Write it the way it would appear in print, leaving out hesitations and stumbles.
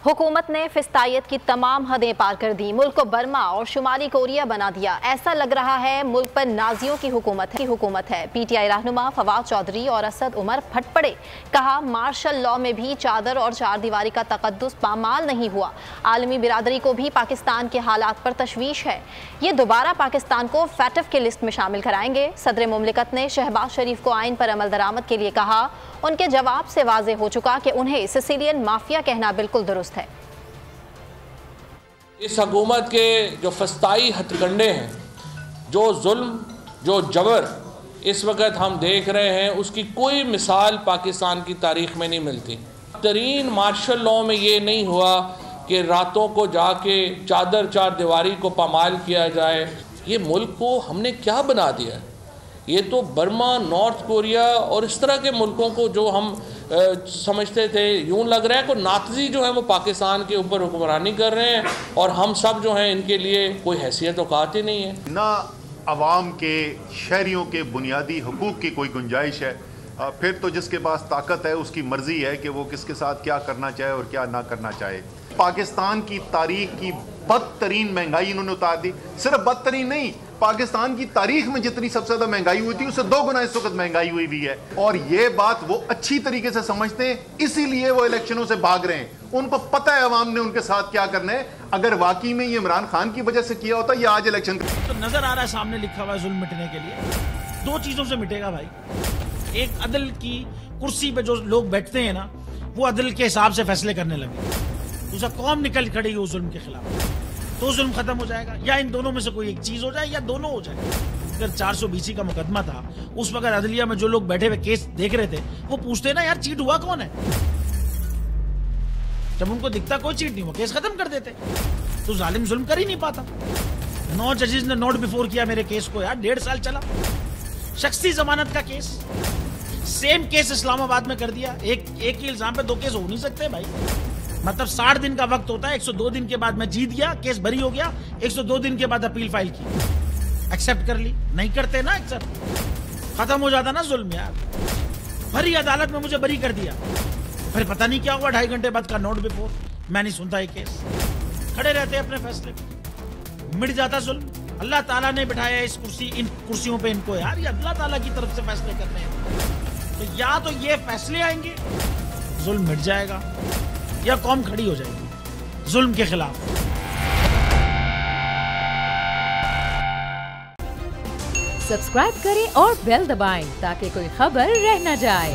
हुकूमत ने फिस्तायत की तमाम हदें पार कर दी। मुल्क को बर्मा और शुमाली कोरिया बना दिया। ऐसा लग रहा है मुल्क पर नाजियों की हुकूमत है। पीटीआई रहनुमा फवाद चौधरी और असद उमर फट पड़े। कहा, मार्शल लॉ में भी चादर और चार दीवारी का तकद्दुस पामाल नहीं हुआ। आलमी बिरादरी को भी पाकिस्तान के हालात पर तशवीश है। ये दोबारा पाकिस्तान को फैटफ की लिस्ट में शामिल कराएंगे। सदर मुमलिकत ने शहबाज शरीफ को आइन पर अमल दरामद के लिए कहा। उनके जवाब से वाज़े हो चुका कि उन्हें सिसिलियन माफिया कहना बिल्कुल दुरुस्त है। इस हुकूमत के जो फस्ताई हथकंडे हैं, जो जुल्म, जो जबर इस वक्त हम देख रहे हैं, उसकी कोई मिसाल पाकिस्तान की तारीख में नहीं मिलती। तरीन मार्शल लॉ में ये नहीं हुआ कि रातों को जाके चादर चार दीवारी को पामाल किया जाए। ये मुल्क को हमने क्या बना दिया है? ये तो बर्मा, नॉर्थ कोरिया और इस तरह के मुल्कों को जो हम समझते थे, यूं लग रहा है कि नातजी जो है वो पाकिस्तान के ऊपर हुक्मरानी कर रहे हैं और हम सब जो हैं इनके लिए कोई हैसियत औकात ही नहीं है। ना अवाम के, शहरियों के बुनियादी हकूक़ की कोई गुंजाइश है। फिर तो जिसके पास ताकत है उसकी मर्जी है कि वो किसके साथ क्या करना चाहे और क्या ना करना चाहे। पाकिस्तान की तारीख की बदतरीन महंगाई इन्होंने उतार दी। सिर्फ बदतरीन नहीं, पाकिस्तान की तारीख में जितनी सबसे ज्यादा महंगाई हुई थी उससे 2 गुना इस वक्त महंगाई हुई भी है। और ये बात वो अच्छी तरीके से समझते हैं, इसीलिए वो इलेक्शनों से भाग रहे हैं। उनको पता है अवाम ने उनके साथ क्या करना है। अगर वाकई में ये इमरान खान की वजह से किया होता ये आज इलेक्शन तो नजर आ रहा है सामने लिखा हुआ है जुल्म मिटने के लिए 2 चीजों से मिटेगा भाई। एक, अदल की कुर्सी पे जो लोग बैठते हैं ना, वो अदल के हिसाब से फैसले करने लगे। दूसरा, कौम निकल खड़ी उस जुल्म के खिलाफ, तो जुल्म खत्म हो जाएगा। या इन दोनों में से कोई एक चीज हो जाए या दोनों हो जाए। अगर 420 का मुकदमा था, उस वक्त अदलिया में जो लोग बैठे हुए केस देख रहे थे वो पूछते ना, यार चीट हुआ कौन है? जब उनको दिखता कोई चीट नहीं हुआ, केस खत्म कर देते। तो जालिम जुल्म कर ही नहीं पाता। 9 जजेस ने नोट बिफोर किया मेरे केस को, यार 1.5 साल चला। शख्सी जमानत का केस, सेम केस इस्लामाबाद में कर दिया। एक ही इल्जाम पे 2 केस हो नहीं सकते भाई। मतलब 60 दिन का वक्त होता है। 102 दिन के बाद मैं जीत गया, केस बरी हो गया। 102 दिन के बाद अपील फाइल की, एक्सेप्ट कर ली। नहीं करते ना एक्सेप्ट, खत्म हो जाता ना जुल्म यार। भरी अदालत में मुझे बरी कर दिया, फिर पता नहीं क्या हुआ 2.5 घंटे बाद का नोट बिफोर। मैं नहीं सुनता ये केस, खड़े रहते अपने फैसले पे, मिट जाता जुल्म। अल्लाह ताला ने बिठाया इन कुर्सियों पे इनको यार, ये अल्लाह ताला की तरफ से फैसले करने हैं। तो या तो ये फैसले आएंगे, जुल्म मिट जाएगा, या कौम खड़ी हो जाएगी जुल्म के खिलाफ। सब्सक्राइब करें और बेल दबाएं ताकि कोई खबर रह न जाए।